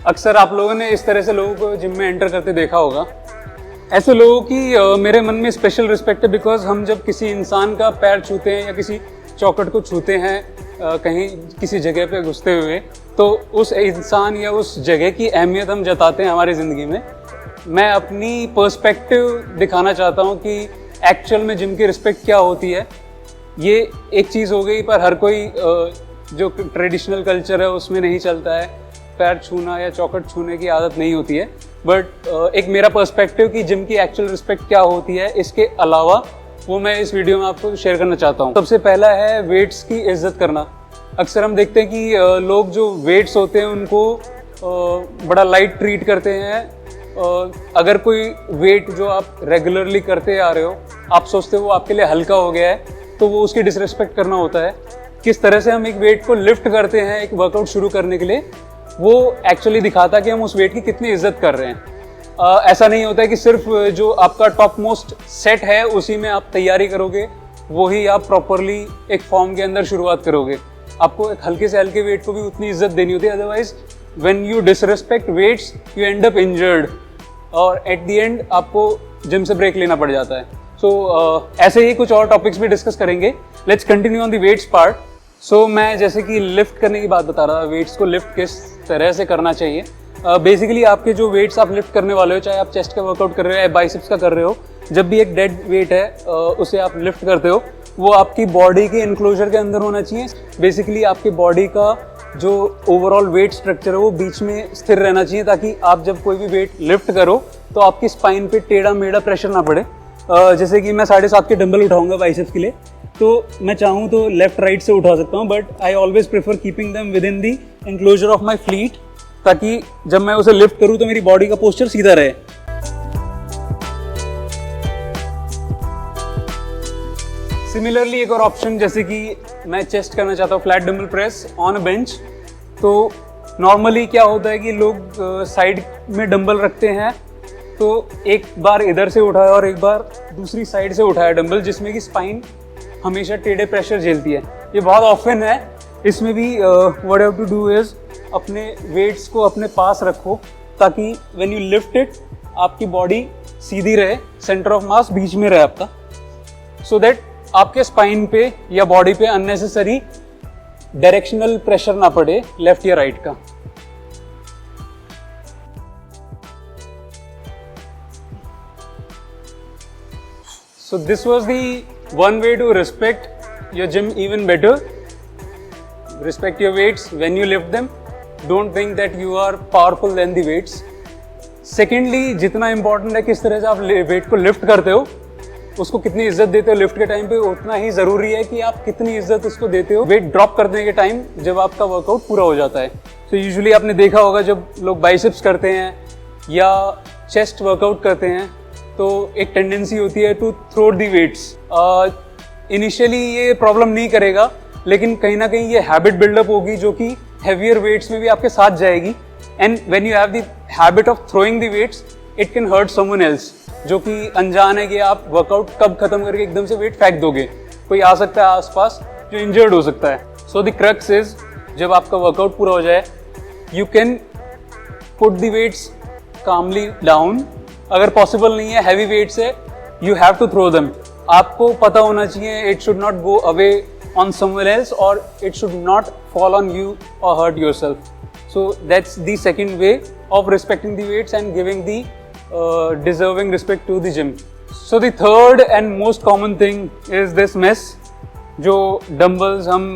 अक्सर आप लोगों ने इस तरह से लोगों को जिम में एंटर करते देखा होगा। ऐसे लोगों की मेरे मन में स्पेशल रिस्पेक्ट है, बिकॉज हम जब किसी इंसान का पैर छूते हैं या किसी चौखट को छूते हैं कहीं किसी जगह पे घुसते हुए, तो उस इंसान या उस जगह की अहमियत हम जताते हैं हमारी ज़िंदगी में। मैं अपनी पर्सपेक्टिव दिखाना चाहता हूँ कि एक्चुअल में जिम की रिस्पेक्ट क्या होती है। ये एक चीज़ हो गई, पर हर कोई जो ट्रेडिशनल कल्चर है उसमें नहीं चलता है, पैर छूना या चौखट छूने की आदत नहीं होती है। बट एक मेरा पर्सपेक्टिव कि जिम की एक्चुअल रिस्पेक्ट क्या होती है, इसके अलावा वो मैं इस वीडियो में आपको शेयर करना चाहता हूँ। सबसे पहला है वेट्स की इज्जत करना। अक्सर हम देखते हैं कि लोग जो वेट्स होते हैं उनको बड़ा लाइट ट्रीट करते हैं। अगर कोई वेट जो आप रेगुलरली करते आ रहे हो, आप सोचते हो वो आपके लिए हल्का हो गया है, तो वो उसकी डिसरिस्पेक्ट करना होता है। किस तरह से हम एक वेट को लिफ्ट करते हैं एक वर्कआउट शुरू करने के लिए, वो एक्चुअली दिखाता है कि हम उस वेट की कितनी इज्जत कर रहे हैं। ऐसा नहीं होता है कि सिर्फ जो आपका टॉप मोस्ट सेट है उसी में आप तैयारी करोगे, वही आप प्रॉपरली एक फॉर्म के अंदर शुरुआत करोगे। आपको एक हल्के से हल्के वेट को भी उतनी इज्जत देनी होती है, otherwise when you disrespect weights you end up injured, और एट द एंड आपको जिम से ब्रेक लेना पड़ जाता है। सो ऐसे ही कुछ और टॉपिक्स भी डिस्कस करेंगे। Let's continue on the weights part. So मैं जैसे कि लिफ्ट करने की बात बता रहा था, वेट्स को लिफ्ट किस तरह से करना चाहिए। बेसिकली आपके जो वेट्स आप लिफ्ट करने वाले हो, चाहे आप चेस्ट का वर्कआउट कर रहे हो या बाइसेप्स का कर रहे हो, जब भी एक डेड वेट है उसे आप लिफ्ट करते हो, वो आपकी बॉडी के इनक्लोजर के अंदर होना चाहिए। बेसिकली आपकी बॉडी का जो ओवरऑल वेट स्ट्रक्चर है वो बीच में स्थिर रहना चाहिए, ताकि आप जब कोई भी वेट लिफ्ट करो तो आपकी स्पाइन पे टेढ़ा मेढ़ा प्रेशर ना पड़े। जैसे कि मैं 7.5 के डंबल उठाऊंगा बाइसेप्स के लिए, तो मैं चाहूँ तो लेफ्ट राइट से उठा सकता हूँ, but I always prefer keeping them with in the enclosure of my fleet, ताकि जब मैं उसे लिफ्ट करूँ तो मेरी बॉडी का पोस्चर सीधा रहे। सिमिलरली एक और ऑप्शन, जैसे कि मैं चेस्ट करना चाहता हूँ flat dumbbell press on a bench, तो नॉर्मली क्या होता है कि लोग साइड में डंबल रखते हैं, तो एक बार इधर से उठाया और एक बार दूसरी साइड से उठाया डंबल, जिसमें कि स्पाइन हमेशा टेढ़े प्रेशर झेलती है। ये बहुत ऑफन है। इसमें भी what have to do is अपने वेट्स को अपने पास रखो, ताकि व्हेन यू लिफ्ट इट आपकी बॉडी सीधी रहे, सेंटर ऑफ मास बीच में रहे आपका, सो दैट आपके स्पाइन पे या बॉडी पे अननेसेसरी डायरेक्शनल प्रेशर ना पड़े लेफ्ट या राइट का। So this was the one way to respect your gym even better. Respect your weights when you lift them. Don't think that you are powerful than the weights. Secondly, जितना important है किस तरह से आप wait को lift करते हो, उसको कितनी इज्जत देते हो लिफ्ट के टाइम पे, उतना ही ज़रूरी है कि आप कितनी इज्जत उसको देते हो वेट ड्रॉप करने के टाइम, जब आपका वर्कआउट पूरा हो जाता है। तो यूजुअली आपने देखा होगा जब लोग बाइसेप्स करते हैं या चेस्ट वर्कआउट करते हैं, तो एक टेंडेंसी होती है to throw the weights. Initially ये प्रॉब्लम नहीं करेगा, लेकिन कहीं ना कहीं ये हैबिट बिल्डअप होगी जो कि हैवियर वेट्स में भी आपके साथ जाएगी। And when you have the habit of throwing the weights, it can hurt someone else, जो कि अनजान है कि आप वर्कआउट कब खत्म करके एकदम से वेट फेंक दोगे। कोई आ सकता है आसपास जो इंजर्ड हो सकता है। सो द क्रक्स इज, जब आपका वर्कआउट पूरा हो जाए, you can put the weights calmly down. अगर पॉसिबल नहीं है, हैवी वेट्स है, you have to throw them. आपको पता होना चाहिए it should not go away on somewhere else, और it should not fall on you और hurt yourself. So that's the second way of respecting the weights and giving the deserving respect to the gym. So the third and most common thing is this mess, जो dumbbells हम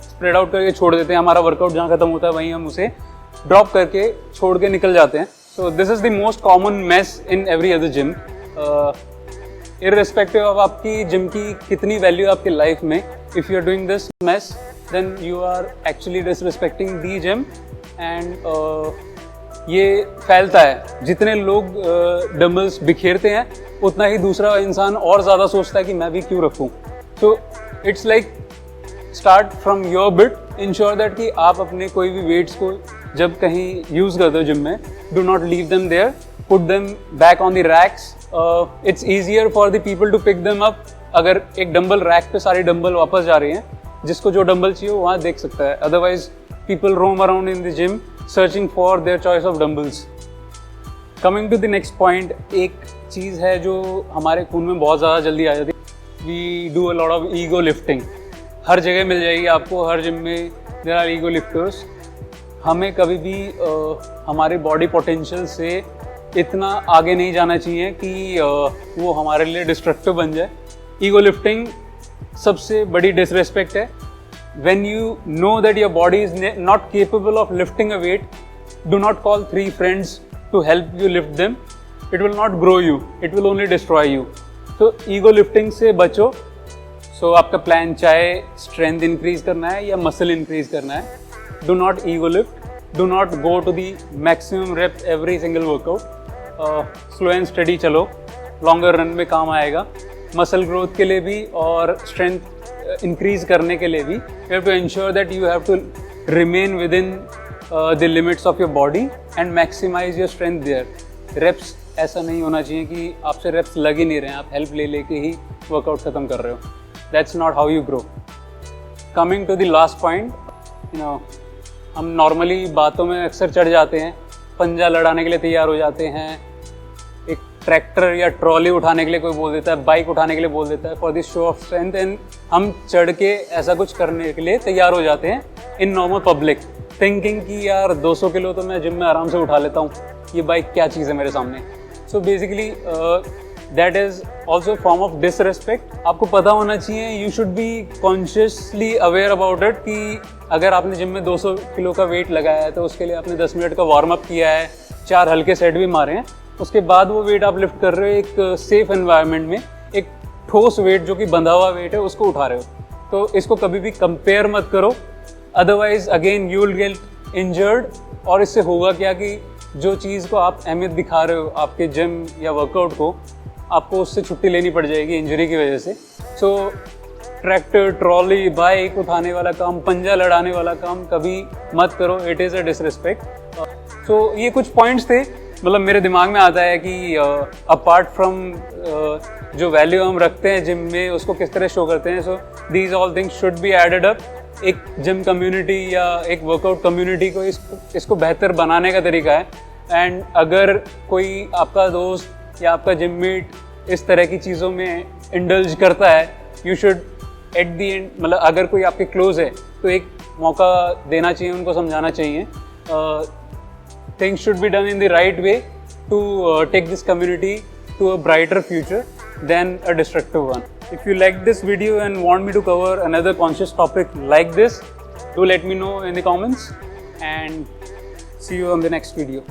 spread out करके छोड़ देते हैं। हमारा workout जहाँ खत्म होता है वहीं हम उसे ड्रॉप करके छोड़ के निकल जाते हैं। So this is the most common mess in every other gym. Irrespective of आपकी जिम की कितनी वैल्यू आपकी लाइफ में, if you are doing this mess, then you are actually disrespecting the gym and ये फैलता है। जितने लोग डंबल्स बिखेरते हैं, उतना ही दूसरा इंसान और ज़्यादा सोचता है कि मैं भी क्यों रखूँ। So it's like start from your bit, ensure that कि आप अपने कोई भी वेट्स को जब कहीं यूज़ करते हो जिम में, do not leave them there, put them back on the racks. It's easier for the people to pick them up. अगर एक डंबल रैक पे सारे डंबल वापस जा रहे हैं, जिसको जो डंबल चाहिए वो वहाँ देख सकता है। Otherwise people roam around in the gym searching for their choice of dumbbells. Coming to the next point, एक चीज़ है जो हमारे खून में बहुत ज़्यादा जल्दी आ जाती है. We do a lot of ego lifting. हर जगह मिल जाएगी आपको, हर जिम में there are ego lifters. हमें कभी भी हमारे बॉडी पोटेंशियल से इतना आगे नहीं जाना चाहिए कि वो हमारे लिए डिस्ट्रक्टिव बन जाए. ईगो लिफ्टिंग सबसे बड़ी डिसरेस्पेक्ट है. When you know that your body is not capable of lifting a weight, do not call 3 friends to help you lift them. It will not grow you, it will only destroy you. तो ego lifting से बचो. सो आपका plan चाहे strength increase करना है या muscle increase करना है, do not ego lift, do not go to the maximum reps every single workout. Slow and steady चलो, longer run में काम आएगा. मसल ग्रोथ के लिए भी और स्ट्रेंथ इंक्रीज करने के लिए भी you have to ensure that you have to remain within the limits of your body and maximize your strength there. reps ऐसा नहीं होना चाहिए कि आपसे reps लग ही नहीं रहे हैं, आप हेल्प ले लेके ही वर्कआउट ख़त्म कर रहे हो. That's not how you grow. Coming to the last point, you know, हम नॉर्मली बातों में अक्सर चढ़ जाते हैं, पंजा लड़ाने के लिए तैयार हो जाते हैं. एक ट्रैक्टर या ट्रॉली उठाने के लिए कोई बोल देता है, बाइक उठाने के लिए बोल देता है for this show off strength, and हम चढ़ के ऐसा कुछ करने के लिए तैयार हो जाते हैं इन नॉर्मल पब्लिक, थिंकिंग कि यार 200 किलो तो मैं जिम में आराम से उठा लेता हूँ, ये बाइक क्या चीज़ है मेरे सामने. So basically that is also form of disrespect. आपको पता होना चाहिए, you should be consciously aware about it कि अगर आपने जिम में 200 किलो का वेट लगाया है तो उसके लिए आपने 10 मिनट का वार्म अप किया है, 4 हल्के सेट भी मारे हैं, उसके बाद वो वेट आप लिफ्ट कर रहे हो एक सेफ एनवायरनमेंट में, एक ठोस वेट जो कि बंधा हुआ वेट है उसको उठा रहे हो. तो इसको कभी भी कंपेयर मत करो, otherwise again you will get injured. और इससे होगा क्या कि जो चीज़ को आप अहमियत दिखा रहे हो आपके जिम या वर्कआउट को, आपको उससे छुट्टी लेनी पड़ जाएगी इंजरी की वजह से. सो ट्रैक्टर, ट्रॉली, बाइक उठाने वाला काम, पंजा लड़ाने वाला काम कभी मत करो. It is a disrespect. So ये कुछ पॉइंट्स थे, मतलब मेरे दिमाग में आता है कि अपार्ट फ्रॉम जो वैल्यू हम रखते हैं जिम में उसको किस तरह शो करते हैं. So these all things should be added up. एक जिम कम्युनिटी या एक वर्कआउट कम्युनिटी को इसको बेहतर बनाने का तरीका है. एंड अगर कोई आपका दोस्त या आपका जिम मेट इस तरह की चीज़ों में इंडल्ज करता है, you should at the and, मतलब अगर कोई आपके क्लोज है तो एक मौका देना चाहिए, उनको समझाना चाहिए. Things should be done in the right way to take this community to a brighter future than a destructive one. If you like this video and want me to cover another conscious topic like this, do let me know in the comments, and see you on the next video.